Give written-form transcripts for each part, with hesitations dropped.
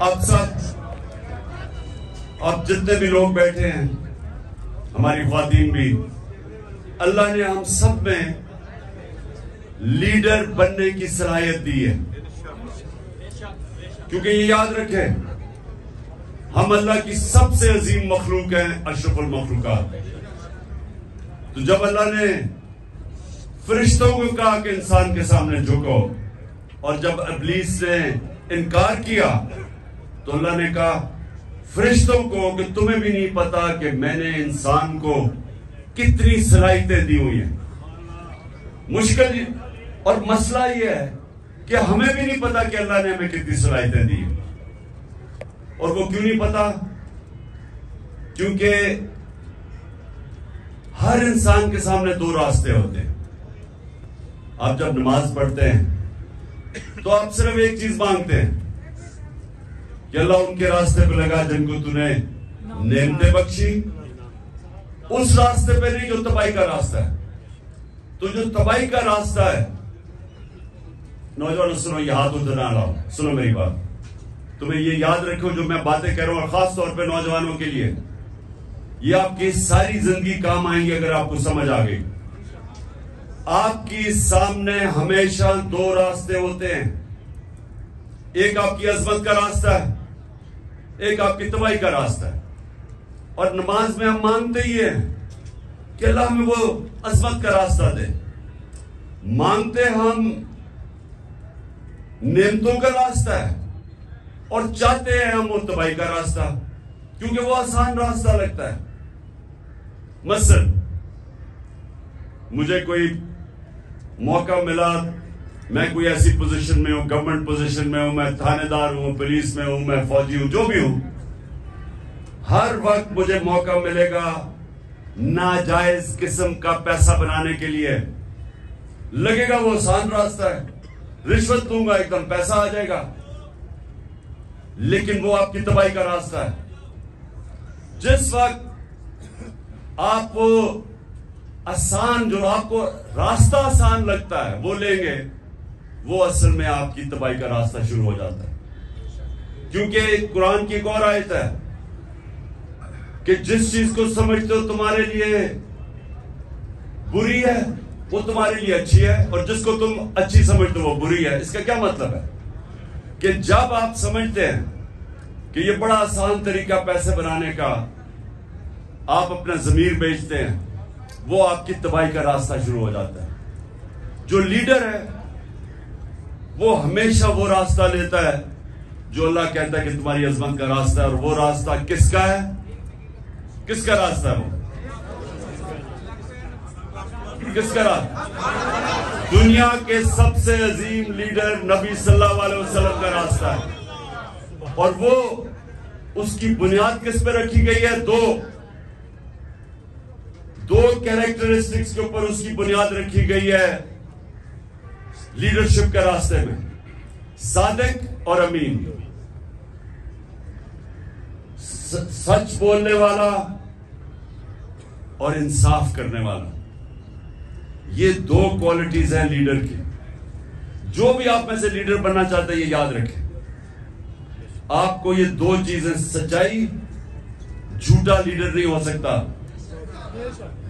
اب جتنے بھی لوگ بیٹھے ہیں، ہماری خواتین بھی، اللہ نے ہم سب میں لیڈر بننے کی صلاحیت دی ہے، کیونکہ یہ یاد رکھیں ہم اللہ کی سب سے عظیم مخلوق ہیں، اشرف المخلوقات۔ تو جب اللہ نے فرشتوں کو کہا کہ انسان کے سامنے جھکو، اور جب ابلیس نے انکار کیا تو اللہ نے کہا فرشتوں کو کہ تمہیں بھی نہیں پتا کہ میں نے انسان کو کتنی صلاحیتیں دی ہوئی ہیں۔ مشکل اور مسئلہ یہ ہے کہ ہمیں بھی نہیں پتا کہ اللہ نے ہمیں کتنی صلاحیتیں دی ہیں۔ اور وہ کیوں نہیں پتا؟ کیونکہ ہر انسان کے سامنے دو راستے ہوتے ہیں۔ آپ جب نماز پڑھتے ہیں تو آپ صرف ایک چیز مانگتے ہیں کہ اللہ ان کے راستے پہ لگا جن کو تو نے نعمتیں بخشی، اس راستے پہ نہیں جو تباہی کا راستہ ہے۔ تو جو تباہی کا راستہ ہے، نوجوانوں سنو، یہ ہاتھ ادھر نہ لاؤ، سنو میری بات، تمہیں یہ یاد رکھو جو میں باتیں کہہ رہا ہوں، اور خاص طور پہ نوجوانوں کے لیے یہ آپ کی ساری زندگی کام آئیں گی اگر آپ کو سمجھ آ گئی۔ آپ کی سامنے ہمیشہ دو راستے ہوتے ہیں، ایک آپ کی عظمت کا راستہ ہے، ایک آپ کی تباہی کا راستہ ہے۔ اور نماز میں ہم مانگتے ہی ہیں کہ اللہ ہمیں وہ عظمت کا راستہ دے، مانگتے ہم نعمتوں کا راستہ ہے، اور چاہتے ہیں ہم وہ تباہی کا راستہ، کیونکہ وہ آسان راستہ لگتا ہے۔ مثلا مجھے کوئی موقع ملا، میں کوئی ایسی پوزیشن میں ہوں، گورنمنٹ پوزیشن میں ہوں، میں تھانے دار ہوں، پولیس میں ہوں، میں فوجی ہوں، جو بھی ہوں، ہر وقت مجھے موقع ملے گا ناجائز قسم کا پیسہ بنانے کے لیے، لگے گا وہ آسان راستہ ہے، رشوت دوں گا ایک دم پیسہ آ جائے گا، لیکن وہ آپ کی تباہی کا راستہ ہے۔ جس وقت آپ وہ آسان، جو آپ کو راستہ آسان لگتا ہے وہ لیں گے، وہ اصل میں آپ کی تباہی کا راستہ شروع ہو جاتا ہے۔ کیونکہ قرآن کی ایک اور آیت ہے کہ جس چیز کو سمجھتے ہو تمہارے لیے بری ہے وہ تمہارے لیے اچھی ہے، اور جس کو تم اچھی سمجھتے ہو وہ بری ہے۔ اس کا کیا مطلب ہے؟ کہ جب آپ سمجھتے ہیں کہ یہ بڑا آسان طریقہ پیسے بنانے کا، آپ اپنا ضمیر بیچتے ہیں، وہ آپ کی تباہی کا راستہ شروع ہو جاتا ہے۔ جو لیڈر ہے وہ ہمیشہ وہ راستہ لیتا ہے جو اللہ کہتا ہے کہ تمہاری عظمت کا راستہ ہے، اور وہ راستہ کس کا ہے؟ کس کا راستہ ہے؟ وہ کس کا راستہ؟ دنیا کے سب سے عظیم لیڈر نبی صلی اللہ علیہ وسلم کا راستہ ہے، اور وہ اس کی بنیاد کس پہ رکھی گئی ہے؟ دو کیریکٹرسٹکس کے اوپر اس کی بنیاد رکھی گئی ہے لیڈرشپ کے راستے میں، صادق اور امین، سچ بولنے والا اور انصاف کرنے والا۔ یہ دو کوالٹیز ہیں لیڈر کی۔ جو بھی آپ میں سے لیڈر بننا چاہتا ہے یہ یاد رکھیں، آپ کو یہ دو چیزیں، سچائی، جھوٹا لیڈر نہیں ہو سکتا۔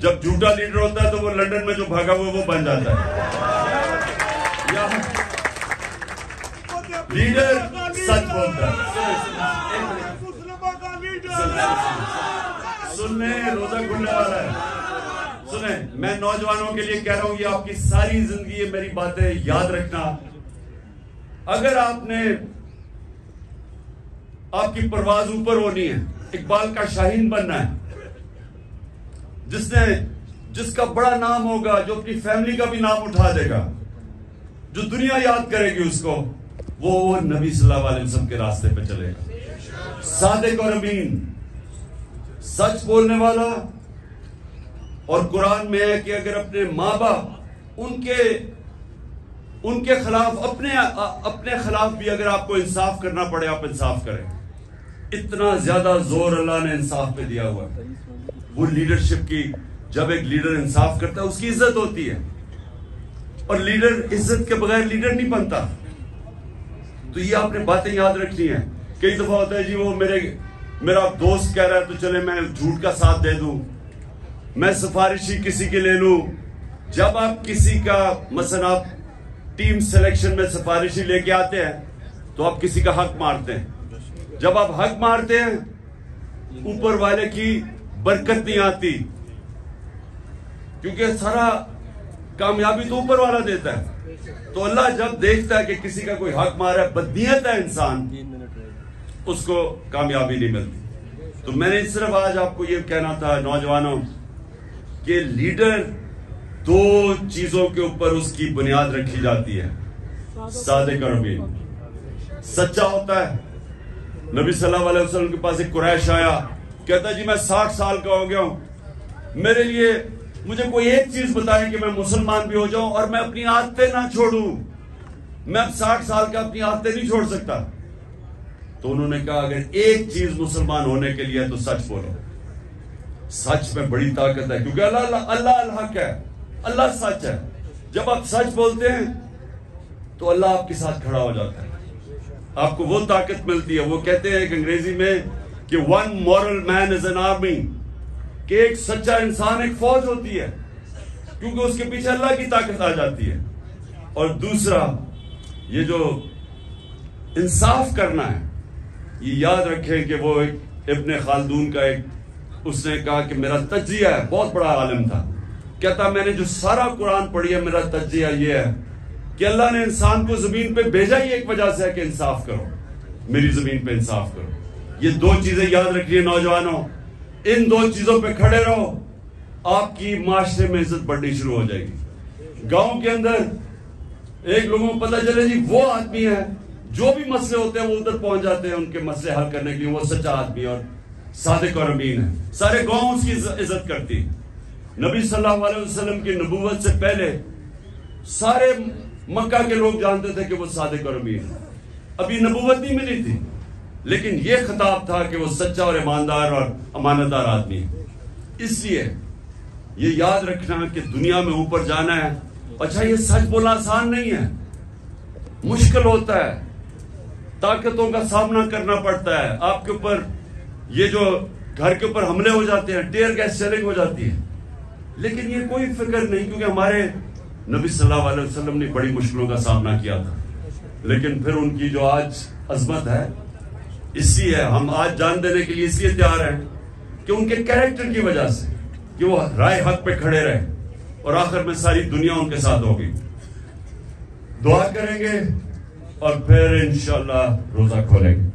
جب جھوٹا لیڈر ہوتا ہے تو وہ لندن میں جو بھاگا ہوا وہ بن جاتا ہے۔ لیڈر سچ بولتا ہے۔ سنیں، روزہ کھلنے والا ہے، سنیں، میں نوجوانوں کے لیے کہہ رہا ہوں، یہ آپ کی ساری زندگی یہ میری باتیں یاد رکھنا۔ اگر آپ کی پرواز اوپر ہونی ہے، اقبال کا شاہین بننا ہے، جس کا بڑا نام ہوگا، جو اپنی فیملی کا بھی نام اٹھا دے گا، جو دنیا یاد کرے گی اس کو، وہ نبی صلی اللہ علیہ وسلم کے راستے پہ چلے گا۔ صادق اور امین، سچ بولنے والا۔ اور قرآن میں ہے کہ اگر اپنے ماں باپ ان کے خلاف، اپنے خلاف بھی اگر آپ کو انصاف کرنا پڑے، آپ انصاف کریں۔ اتنا زیادہ زور اللہ نے انصاف پہ دیا ہوا ہے۔ وہ لیڈرشپ کی، جب ایک لیڈر انصاف کرتا ہے اس کی عزت ہوتی ہے، اور لیڈر عزت کے بغیر لیڈر نہیں بنتا۔ تو یہ آپ نے باتیں یاد رکھنی ہیں کئی دفعہ ہوتا ہے جی وہ میرا دوست کہہ رہا ہے تو چلے میں جھوٹ کا ساتھ دے دوں، میں سفارشی کسی کے لے لوں. جب آپ کسی کا مثلا آپ ٹیم سلیکشن میں سفارشی لے کے آتے ہیں تو آپ کسی کا حق مارتے ہیں. جب آپ حق مارتے ہیں اوپر والے کی برکت نہیں آتی، کیونکہ سارا کامیابی تو اوپر والا دیتا ہے. تو اللہ جب دیکھتا ہے کہ کسی کا کوئی حق مارا ہے، بدنیت ہے انسان، اس کو کامیابی نہیں ملتی. تو میں نے صرف آج آپ کو یہ کہنا تھا نوجوانوں کہ لیڈر دو چیزوں کے اوپر اس کی بنیاد رکھی جاتی ہے. صادق اور امین، سچا ہوتا ہے. نبی صلی اللہ علیہ وسلم کے پاس ایک قریش آیا، کہتا جی میں 60 سال کا ہو گیا ہوں، میرے لیے مجھے کوئی ایک چیز بتائیں کہ میں مسلمان بھی ہو جاؤں اور میں اپنی عادتیں نہ چھوڑوں. میں اب 60 سال کا اپنی عادتیں نہیں چھوڑ سکتا. تو انہوں نے کہا اگر ایک چیز مسلمان ہونے کے لیے تو سچ بولو. سچ میں بڑی طاقت ہے، کیونکہ اللہ الحق ہے، اللہ سچ ہے. جب آپ سچ بولتے ہیں تو اللہ آپ کے ساتھ کھڑا ہو جاتا ہے، آپ کو وہ طاقت ملتی ہے. وہ کہتے ہیں کہ انگریزی میں کہ one moral man is an army، کہ ایک سچا انسان ایک فوج ہوتی ہے، کیونکہ اس کے پیچھے اللہ کی طاقت آ جاتی ہے. اور دوسرا یہ جو انصاف کرنا ہے، یہ یاد رکھیں کہ وہ ابن خلدون کا اس نے کہا کہ میرا تجزیہ ہے، بہت بڑا عالم تھا، کہتا میں نے جو سارا قرآن پڑھی ہے میرا تجزیہ یہ ہے کہ اللہ نے انسان کو زمین پہ بھیجا ہی ایک وجہ سے ہے کہ انصاف کرو، میری زمین پہ انصاف کرو. یہ دو چیزیں یاد رکھیے نوجوانوں، ان دو چیزوں پہ کھڑے رہو، آپ کی معاشرے میں عزت بڑھنی شروع ہو جائے گی. گاؤں کے اندر ایک لوگوں کو پتہ چلے جی وہ آدمی ہے، جو بھی مسئلے ہوتے ہیں وہ ادھر پہنچ جاتے ہیں ان کے مسئلے حل کرنے کے لیے، وہ سچا آدمی اور صادق اور امین ہے. سارے گاؤں اس کی عزت کرتی. نبی صلی اللہ علیہ وسلم کی نبوت سے پہلے سارے مکہ کے لوگ جانتے تھے کہ وہ صادق اور امین ہے. ابھی نبوت نہیں ملی تھی، لیکن یہ خطاب تھا کہ وہ سچا اور ایماندار اور امانت دار آدمی ہے. اس لیے یہ یاد رکھنا کہ دنیا میں اوپر جانا ہے. اچھا یہ سچ بولنا آسان نہیں ہے، مشکل ہوتا ہے، طاقتوں کا سامنا کرنا پڑتا ہے. آپ کے اوپر یہ جو گھر کے اوپر حملے ہو جاتے ہیں، ٹیئر گیس سیلنگ ہو جاتی ہے، لیکن یہ کوئی فکر نہیں، کیونکہ ہمارے نبی صلی اللہ علیہ وسلم نے بڑی مشکلوں کا سامنا کیا تھا. لیکن پھر ان کی جو آج عظمت ہے، اسی ہے ہم آج جان دینے کے لیے اس لیے تیار ہیں کہ ان کے کیریکٹر کی وجہ سے کہ وہ رائے حق پہ کھڑے رہے اور آخر میں ساری دنیا ان کے ساتھ ہوگی. دعا کریں گے اور پھر انشاءاللہ روزہ کھولیں گے.